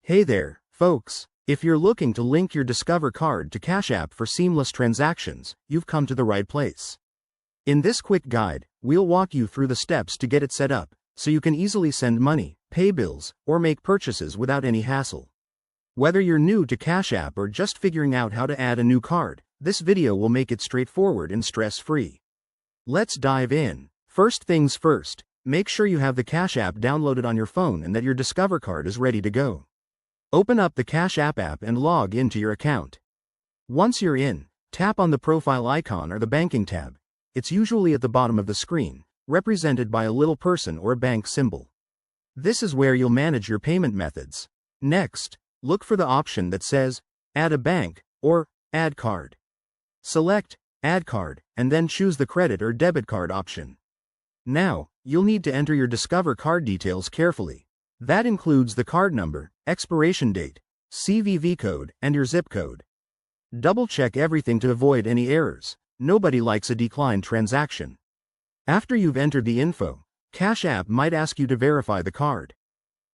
Hey there, folks. If you're looking to link your Discover card to Cash App for seamless transactions, you've come to the right place. In this quick guide, we'll walk you through the steps to get it set up, so you can easily send money, pay bills, or make purchases without any hassle. Whether you're new to Cash App or just figuring out how to add a new card, this video will make it straightforward and stress-free. Let's dive in. First things first, make sure you have the Cash App downloaded on your phone and that your Discover card is ready to go. Open up the Cash App and log into your account. Once you're in, tap on the profile icon or the banking tab. It's usually at the bottom of the screen, represented by a little person or a bank symbol. This is where you'll manage your payment methods. Next, look for the option that says, Add a bank, or Add card. Select Add card, and then choose the credit or debit card option. Now, you'll need to enter your Discover card details carefully. That includes the card number, expiration date, CVV code, and your zip code. Double-check everything to avoid any errors. Nobody likes a declined transaction. After you've entered the info, Cash App might ask you to verify the card.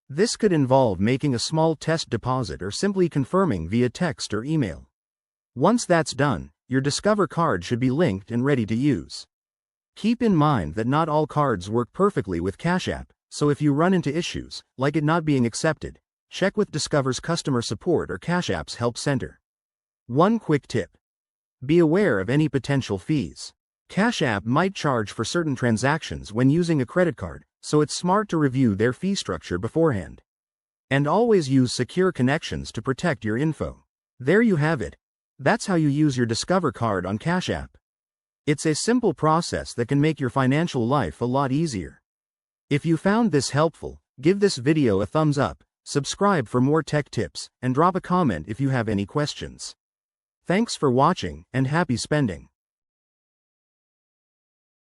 This could involve making a small test deposit or simply confirming via text or email. Once that's done, your Discover card should be linked and ready to use. Keep in mind that not all cards work perfectly with Cash App, so if you run into issues, like it not being accepted, check with Discover's customer support or Cash App's help center. One quick tip. Be aware of any potential fees. Cash App might charge for certain transactions when using a credit card, so it's smart to review their fee structure beforehand. And always use secure connections to protect your info. There you have it. That's how you use your Discover card on Cash App. It's a simple process that can make your financial life a lot easier. If you found this helpful, give this video a thumbs up, subscribe for more tech tips, and drop a comment if you have any questions. Thanks for watching, and happy spending.